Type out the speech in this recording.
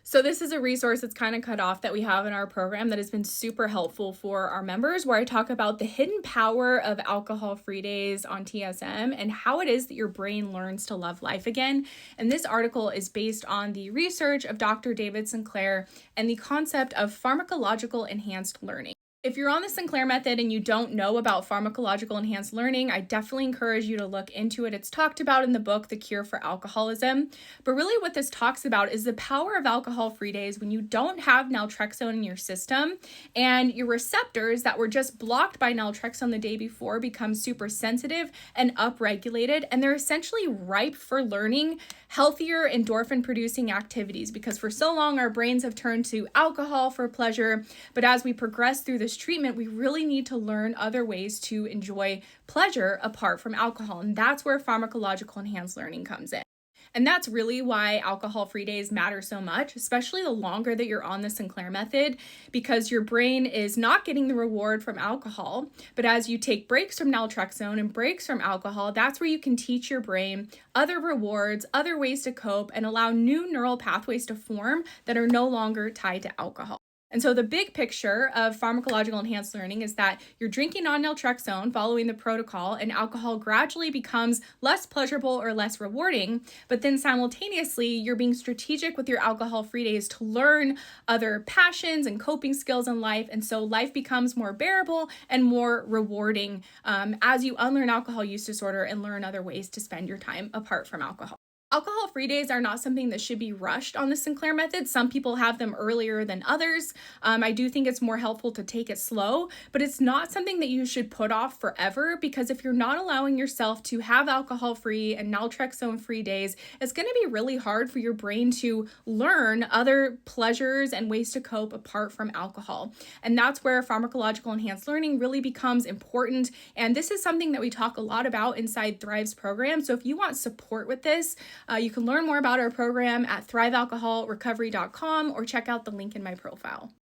So this is a resource that's kind of cut off that we have in our program that has been super helpful for our members, where I talk about the hidden power of alcohol-free days on TSM and how it is that your brain learns to love life again. And this article is based on the research of Dr. David Sinclair and the concept of pharmacological enhanced learning. If you're on the Sinclair Method and you don't know about pharmacological enhanced learning, I definitely encourage you to look into it. It's talked about in the book, The Cure for Alcoholism. But really what this talks about is the power of alcohol-free days when you don't have naltrexone in your system and your receptors that were just blocked by naltrexone the day before become super sensitive and upregulated, and they're essentially ripe for learning healthier endorphin producing activities, because for so long our brains have turned to alcohol for pleasure. But as we progress through this treatment, we really need to learn other ways to enjoy pleasure apart from alcohol. And that's where pharmacological enhanced learning comes in. And that's really why alcohol-free days matter so much, especially the longer that you're on the Sinclair Method, because your brain is not getting the reward from alcohol. But as you take breaks from naltrexone and breaks from alcohol, that's where you can teach your brain other rewards, other ways to cope, and allow new neural pathways to form that are no longer tied to alcohol. And so the big picture of pharmacological enhanced learning is that you're drinking on naltrexone following the protocol, and alcohol gradually becomes less pleasurable or less rewarding. But then simultaneously, you're being strategic with your alcohol-free days to learn other passions and coping skills in life. And so life becomes more bearable and more rewarding as you unlearn alcohol use disorder and learn other ways to spend your time apart from alcohol. Alcohol-free days are not something that should be rushed on the Sinclair Method. Some people have them earlier than others. I do think it's more helpful to take it slow, but it's not something that you should put off forever, because if you're not allowing yourself to have alcohol-free and naltrexone-free days, it's going to be really hard for your brain to learn other pleasures and ways to cope apart from alcohol. And that's where pharmacological enhanced learning really becomes important. And this is something that we talk a lot about inside Thrive's program. So if you want support with this, you can learn more about our program at thrivealcoholrecovery.com or check out the link in my profile.